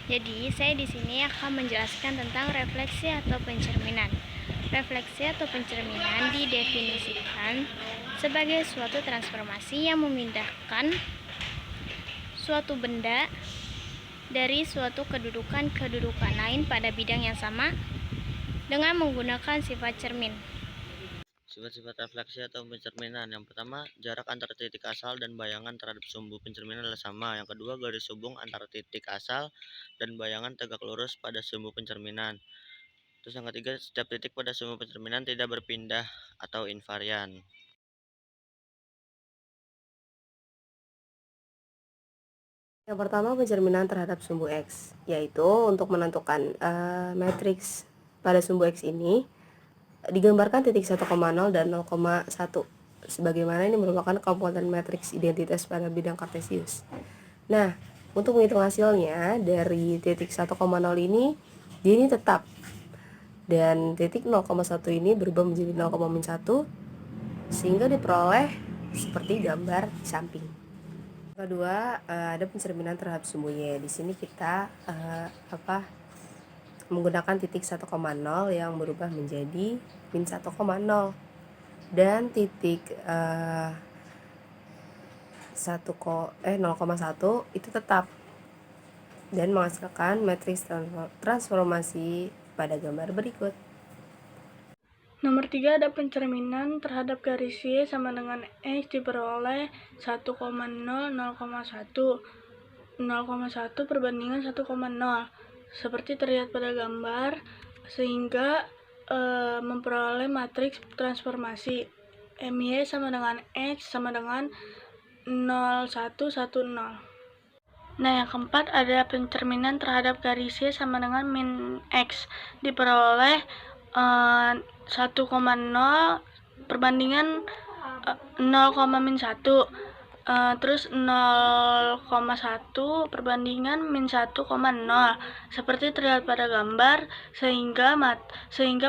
Jadi, saya di sini akan menjelaskan tentang refleksi atau pencerminan. Refleksi atau pencerminan didefinisikan sebagai suatu transformasi yang memindahkan suatu benda dari suatu kedudukan lain pada bidang yang sama dengan menggunakan sifat cermin. Sifat-sifat refleksi atau pencerminan. Yang pertama, jarak antara titik asal dan bayangan terhadap sumbu pencerminan adalah sama. Yang kedua, garis hubung antara titik asal dan bayangan tegak lurus pada sumbu pencerminan. Terus yang ketiga, setiap titik pada sumbu pencerminan tidak berpindah atau invarian. Yang pertama, pencerminan terhadap sumbu X, yaitu untuk menentukan matriks pada sumbu X ini digambarkan titik 1,0 dan 0,1 sebagaimana ini merupakan komponen matriks identitas pada bidang kartesius. Nah, untuk menghitung hasilnya dari titik 1,0 ini, dia ini tetap, dan titik 0,1 ini berubah menjadi 0,1 sehingga diperoleh seperti gambar di samping. Kedua, ada pencerminan terhadap sumbu Y. Di sini kita menggunakan titik 1,0 yang berubah menjadi min 1,0 dan titik 0,1 itu tetap dan menghasilkan matriks transformasi pada gambar berikut. Nomor 3 ada pencerminan terhadap garis Y sama dengan X diperoleh 1,0, 0,1, 0,1 perbandingan 1,0 seperti terlihat pada gambar, sehingga memperoleh matriks transformasi MY sama dengan X sama dengan 0,1,1,0. Nah, yang keempat ada pencerminan terhadap garis Y sama dengan min X diperoleh 1,0 perbandingan 0,-1, terus 0,1 perbandingan min 1,0 seperti terlihat pada gambar, sehingga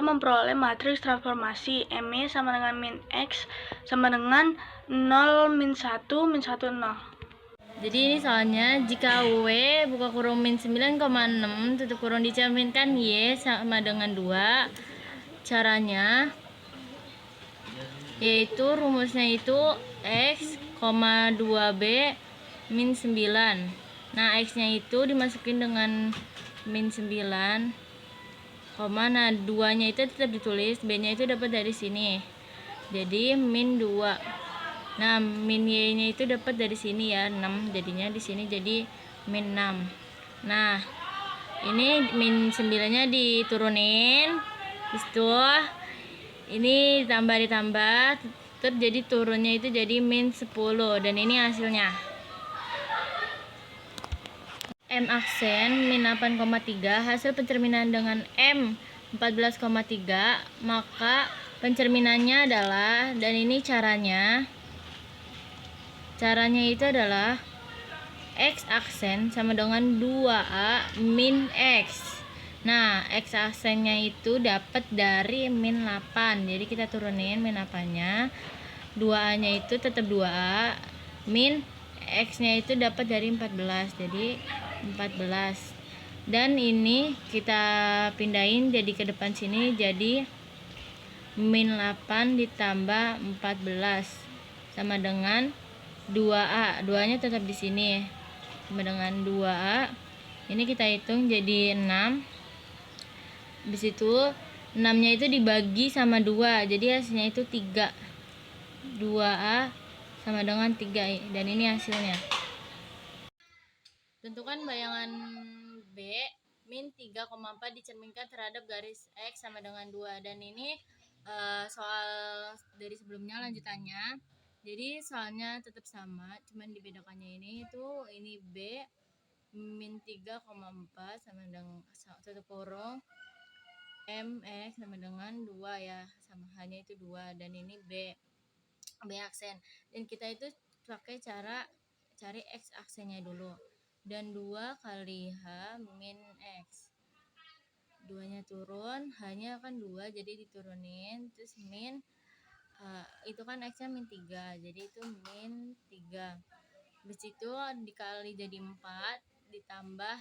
memperoleh matriks transformasi MY sama dengan min X sama dengan 0, min 1, min 1, 0. Jadi ini soalnya jika W buka kurung min 9,6 tutup kurung dicerminkan Y sama dengan 2. Caranya yaitu rumusnya itu X, 2B min 9. Nah, X nya itu dimasukin dengan min 9, nah 2 nya itu tetap ditulis, B nya itu dapat dari sini, jadi min 2. Nah, min Y nya itu dapat dari sini ya, 6, jadinya di sini jadi min 6. Nah, ini min 9 nya diturunin, itu ini ditambah terus jadi turunnya itu jadi min 10, dan ini hasilnya. M aksen min 8,3 hasil pencerminan dengan M 14,3, maka pencerminannya adalah, dan ini caranya itu adalah X aksen sama dengan 2A min X. Nah, X aksennya itu dapat dari min 8. Jadi kita turunin min 8-nya. 2A nya itu tetap 2A. Min X nya itu dapat dari 14. Jadi 14. Dan ini kita pindahin jadi ke depan sini, jadi min 8 ditambah 14 sama dengan 2A. 2-nya tetap di sini. Sama dengan 2A. Ini kita hitung jadi 6. Di situ 6-nya itu dibagi sama 2. Jadi hasilnya itu 3. 2A sama dengan 3, dan ini hasilnya. Tentukan bayangan B min 3,4 dicerminkan terhadap garis X sama dengan 2, dan ini soal dari sebelumnya lanjutannya. Jadi soalnya tetap sama, cuman dibedakannya ini B min 3,4 sama dengan satu kurung MX sama dengan 2 ya, sama hanya itu 2, dan ini B aksen. Dan kita itu pakai cara cari X aksennya dulu, dan 2 kali H min X, 2 nya turun, hanya kan 2 jadi diturunin, terus min itu kan X nya min 3, jadi itu min 3. Habis itu dikali jadi 4 ditambah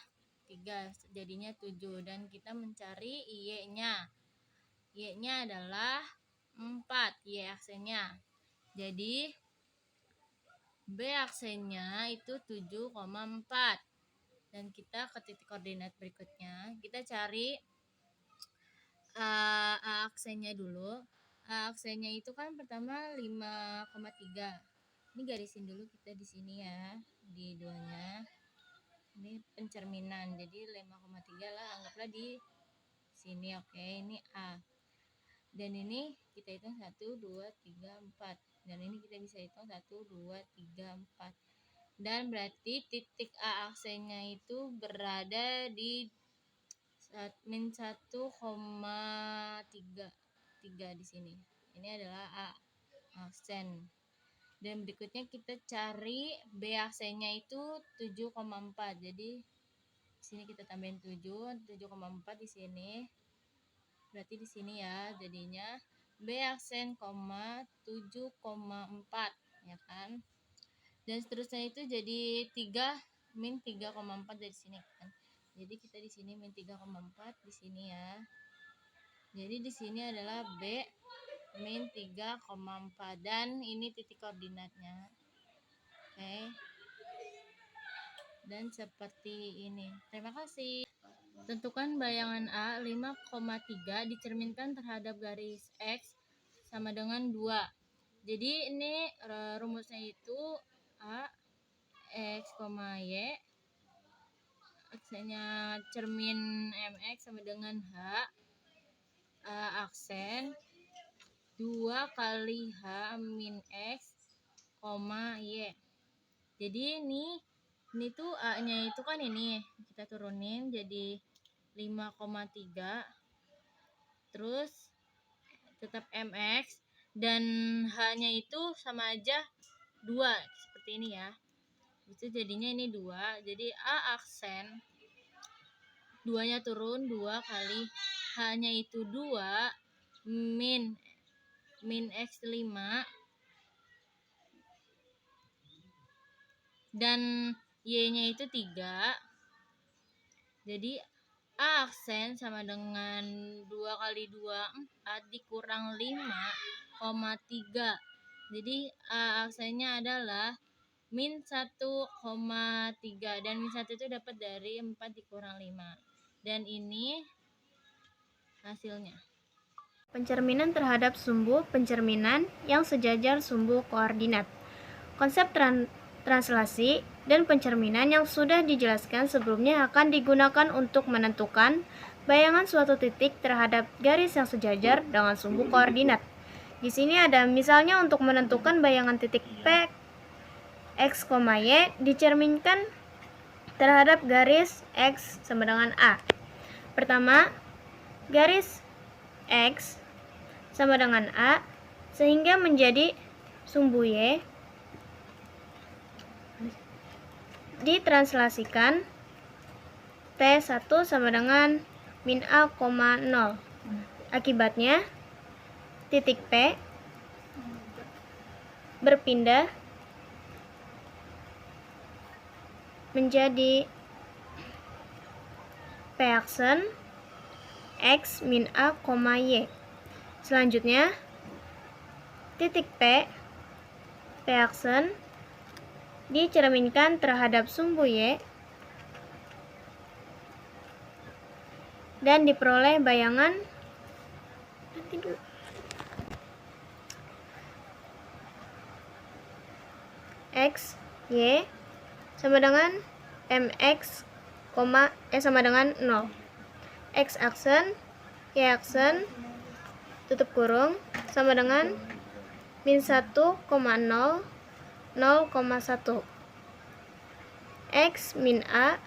3 jadinya 7, dan kita mencari Y-nya. Y-nya adalah 4, Y aksennya. Jadi B aksennya itu 7,4. Dan kita ke titik koordinat berikutnya, kita cari A aksennya dulu. A aksennya itu kan pertama 5,3. Ini garisin dulu kita di sini ya, di duanya. Ini pencerminan, jadi 5,3 lah, anggaplah di sini. Oke, ini A. Dan ini kita hitung 1, 2, 3, 4. Dan ini kita bisa hitung 1, 2, 3, 4. Dan berarti titik A aksennya itu berada di min 1,3 di sini. Ini adalah A aksen. Dan berikutnya kita cari B aksennya itu 7,4. Jadi di sini kita tambahin 7,4 di sini. Berarti di sini ya, jadinya B aksen, 7,4 ya kan. Dan seterusnya itu jadi 3 min 3,4 dari sini kan. Jadi kita di sini min 3,4 di sini ya. Jadi di sini adalah B min 3,4, dan ini titik koordinatnya. Oke. Dan seperti ini. Terima kasih. Tentukan bayangan A 5,3 dicerminkan terhadap garis X sama dengan 2. Jadi ini rumusnya itu A X, Y, aksennya cermin MX sama dengan H, A aksen 2 kali H min X, Y. Jadi ini tuh A nya itu kan ini kita turunin jadi 5,3, terus tetap MX, dan H nya itu sama aja 2 seperti ini ya. Itu jadinya ini 2, jadi A aksen 2 nya turun 2 kali H nya itu 2 min X 5, dan Y nya itu 3. Jadi A aksen sama dengan 2 kali 2 4 dikurang 5,3. Jadi A aksennya adalah min 1,3, dan min 1 itu dapat dari 4 dikurang 5. Dan ini hasilnya. Pencerminan terhadap sumbu pencerminan yang sejajar sumbu koordinat. Konsep translasi dan pencerminan yang sudah dijelaskan sebelumnya akan digunakan untuk menentukan bayangan suatu titik terhadap garis yang sejajar dengan sumbu koordinat. Di sini ada misalnya untuk menentukan bayangan titik P, X, Y dicerminkan terhadap garis X sama dengan A. Pertama, garis X sama dengan A sehingga menjadi sumbu Y ditranslasikan T1 sama dengan min A, 0. Akibatnya titik P berpindah menjadi P aksen X min A, Y. Selanjutnya titik P aksen dicerminkan terhadap sumbu Y dan diperoleh bayangan X, Y sama dengan MX, sama dengan 0. X aksen, Y aksen, tutup kurung, sama dengan min 1,0, 0,1. X min A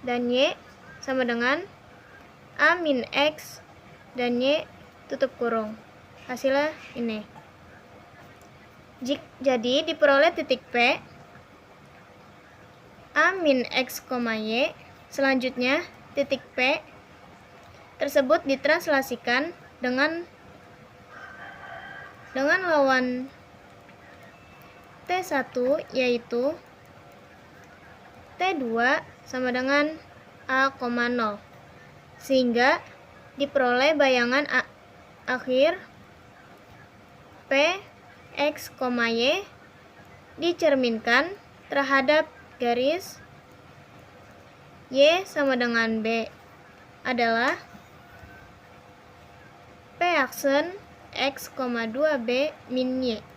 dan Y sama dengan A min X dan Y tutup kurung. Hasilnya ini. Jadi diperoleh titik P A min X, Y. Selanjutnya titik P tersebut ditranslasikan dengan lawan T1 yaitu T2 sama dengan A,0. Sehingga diperoleh bayangan akhir P, X, Y dicerminkan terhadap garis Y sama dengan B adalah P aksen X, 2B min Y.